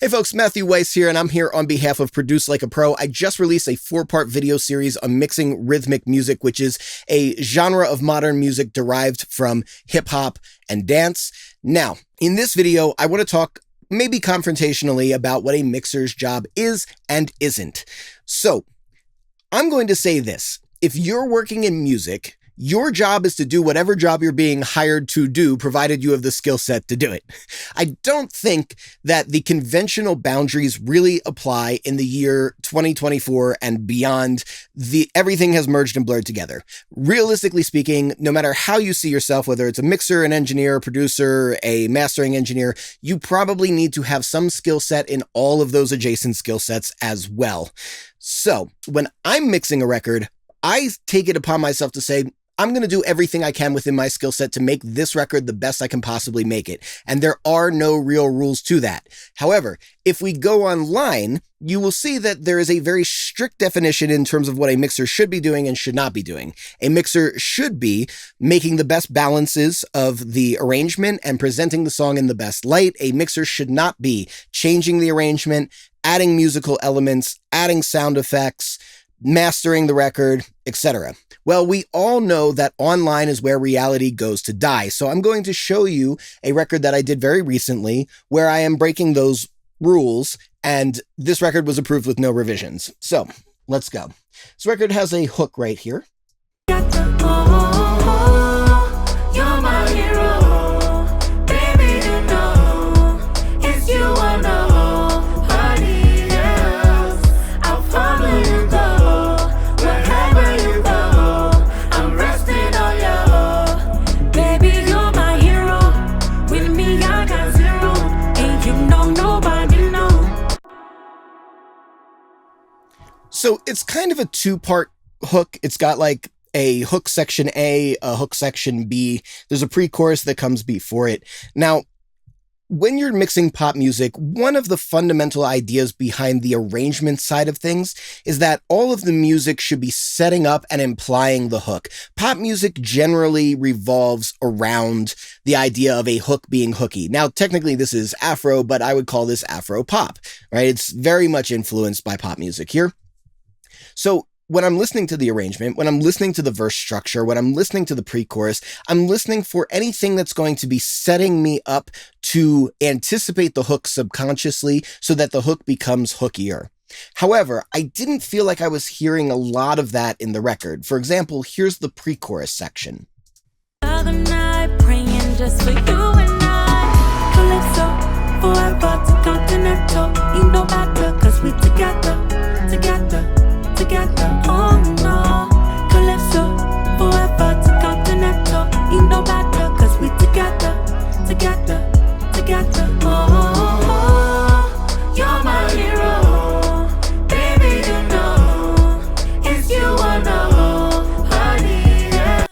Hey folks, Matthew Weiss here, and I'm here on behalf of Produce Like a Pro. I just released a 4-part video series on mixing rhythmic music, which is a genre of modern music derived from hip-hop and dance. Now, in this video, I want to talk maybe confrontationally about what a mixer's job is and isn't. So, I'm going to say this. If you're working in music, your job is to do whatever job you're being hired to do, provided you have the skill set to do it. I don't think that the conventional boundaries really apply in the year 2024 and beyond. Everything has merged and blurred together. Realistically speaking, no matter how you see yourself, whether it's a mixer, an engineer, a producer, a mastering engineer, you probably need to have some skill set in all of those adjacent skill sets as well. So when I'm mixing a record, I take it upon myself to say, I'm going to do everything I can within my skill set to make this record the best I can possibly make it. And there are no real rules to that. However, if we go online, you will see that there is a very strict definition in terms of what a mixer should be doing and should not be doing. A mixer should be making the best balances of the arrangement and presenting the song in the best light. A mixer should not be changing the arrangement, adding musical elements, adding sound effects, mastering the record, etc. Well, we all know that online is where reality goes to die. So I'm going to show you a record that I did very recently where I am breaking those rules, and this record was approved with no revisions. So let's go. This record has a hook right here. So it's kind of a 2-part hook. It's got like a hook section A, a hook section B. There's a pre-chorus that comes before it. Now, when you're mixing pop music, one of the fundamental ideas behind the arrangement side of things is that all of the music should be setting up and implying the hook. Pop music generally revolves around the idea of a hook being hooky. Now, technically this is Afro, but I would call this Afro pop, right? It's very much influenced by pop music here. So when I'm listening to the arrangement, when I'm listening to the verse structure, when I'm listening to the pre-chorus, I'm listening for anything that's going to be setting me up to anticipate the hook subconsciously so that the hook becomes hookier. However, I didn't feel like I was hearing a lot of that in the record. For example, here's the pre-chorus section. Other night, praying just for you and I. Calypso, forever to continental. You know better, cause we together. Together, oh no. Calypso, forever to continental. You know better, cause we together. Oh, you're my hero. Baby, you know, it's you I know, honey, yeah.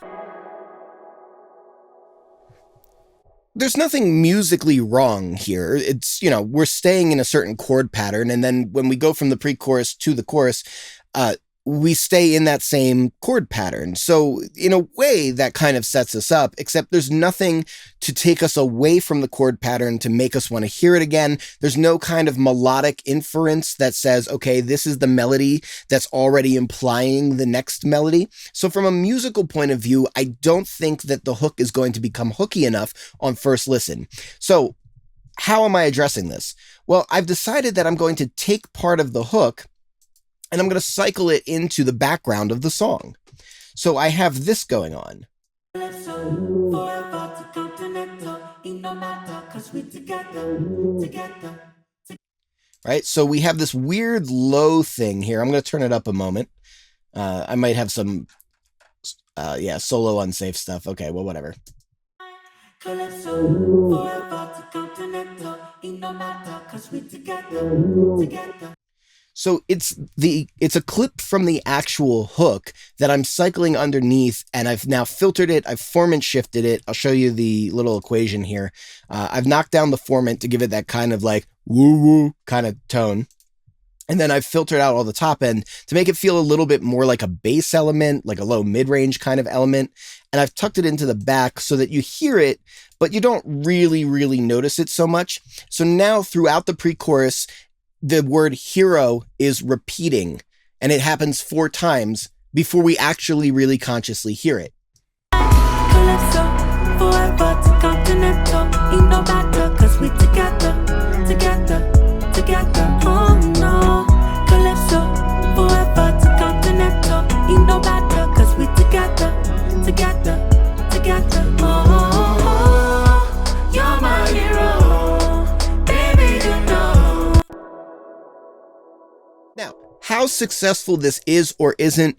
There's nothing musically wrong here. It's, we're staying in a certain chord pattern, and then when we go from the pre-chorus to the chorus, we stay in that same chord pattern. So in a way that kind of sets us up, except there's nothing to take us away from the chord pattern to make us want to hear it again. There's no kind of melodic inference that says, okay, this is the melody that's already implying the next melody. So from a musical point of view, I don't think that the hook is going to become hooky enough on first listen. So how am I addressing this? Well, I've decided that I'm going to take part of the hook and I'm going to cycle it into the background of the song. So I have this going on. Right? So we have this weird low thing here. I'm going to turn it up a moment. I might have some, solo unsafe stuff. Okay, well, whatever. So it's a clip from the actual hook that I'm cycling underneath, and I've now filtered it. I've formant shifted it. I'll show you the little equation here. I've knocked down the formant to give it that kind of like woo woo kind of tone. And then I've filtered out all the top end to make it feel a little bit more like a bass element, like a low mid-range kind of element. And I've tucked it into the back so that you hear it, but you don't really notice it so much. So now throughout the pre-chorus, the word hero is repeating, and it happens 4 times before we actually really consciously hear it. Calypso, forever to continental. Ain't no matter, cause we together, oh no. Calypso, forever to continental. Ain't no matter, cause we together, oh. You're my hero, baby, you know. Now, how successful this is or isn't,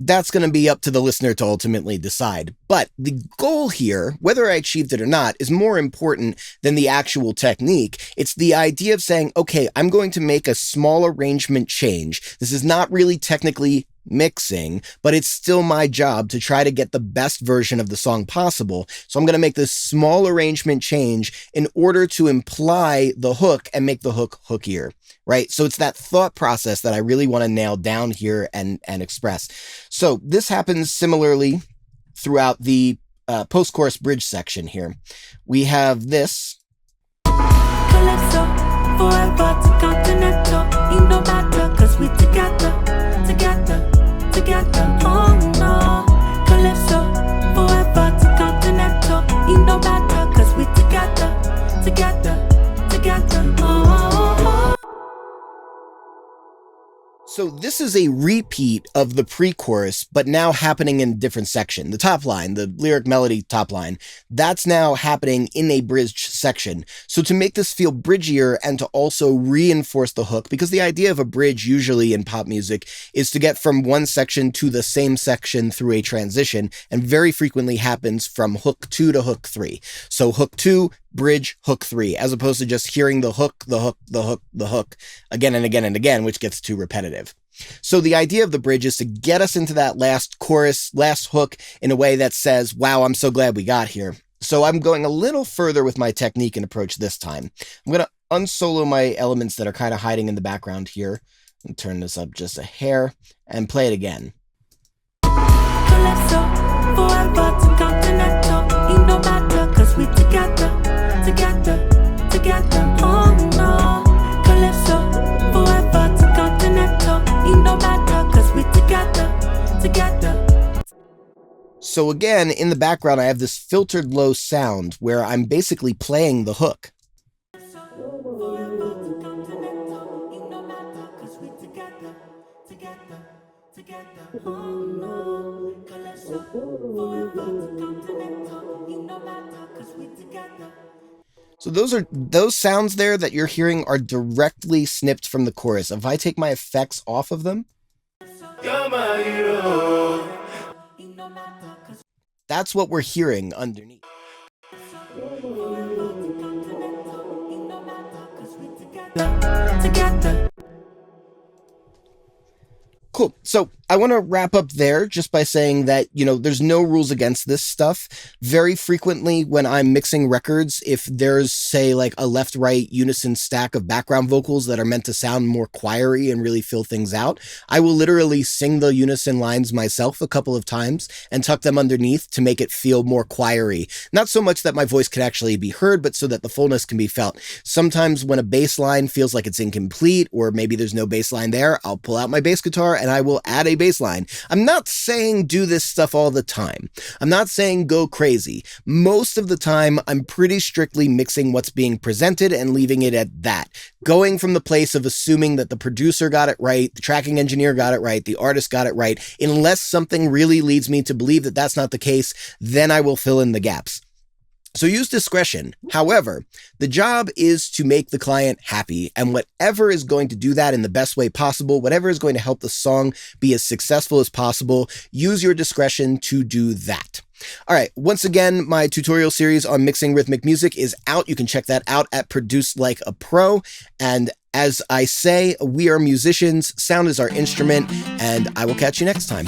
that's going to be up to the listener to ultimately decide. But the goal here, whether I achieved it or not, is more important than the actual technique. It's the idea of saying, okay, I'm going to make a small arrangement change. This is not really technically mixing, but it's still my job to try to get the best version of the song possible. So I'm going to make this small arrangement change in order to imply the hook and make the hook hookier. Right? So it's that thought process that I really want to nail down here and express. So this happens similarly throughout the post-chorus bridge section here. We have this. Calypso, forever to continental. Ain't no matter, cause we together, oh no. Calypso, forever to continental. Ain't no matter, cause we together, oh. So this is a repeat of the pre-chorus, but now happening in a different section. The top line, the lyric melody top line, that's now happening in a bridge section. So to make this feel bridgier and to also reinforce the hook, because the idea of a bridge usually in pop music is to get from one section to the same section through a transition, and very frequently happens from hook 2 to hook 3. So hook 2, bridge, hook 3, as opposed to just hearing the hook again and again and again, which gets too repetitive. So the idea of the bridge is to get us into that last chorus, last hook in a way that says, wow, I'm so glad we got here. So I'm going a little further with my technique and approach this time. I'm going to unsolo my elements that are kind of hiding in the background here and turn this up just a hair and play it again. Calypso, forever to continental. Ain't no matter, cause we together, oh no. Calypso, forever to continental. Ain't no matter, cause we together. So again, in the background, I have this filtered low sound where I'm basically playing the hook. So those sounds there that you're hearing are directly snipped from the chorus. If I take my effects off of them, you're my hero. That's what we're hearing underneath. Cool. So I want to wrap up there just by saying that, there's no rules against this stuff. Very frequently when I'm mixing records, if there's, say, like a left-right unison stack of background vocals that are meant to sound more choiry and really fill things out, I will literally sing the unison lines myself a couple of times and tuck them underneath to make it feel more choiry. Not so much that my voice can actually be heard, but so that the fullness can be felt. Sometimes when a bass line feels like it's incomplete, or maybe there's no bass line there, I'll pull out my bass guitar and I will add a bass line. I'm not saying do this stuff all the time. I'm not saying go crazy. Most of the time, I'm pretty strictly mixing what's being presented and leaving it at that. Going from the place of assuming that the producer got it right, the tracking engineer got it right, the artist got it right. Unless something really leads me to believe that that's not the case, then I will fill in the gaps. So use discretion. However, the job is to make the client happy, and whatever is going to do that in the best way possible, whatever is going to help the song be as successful as possible, use your discretion to do that. All right. Once again, my tutorial series on mixing rhythmic music is out. You can check that out at Produce Like a Pro. And as I say, we are musicians. Sound is our instrument, and I will catch you next time.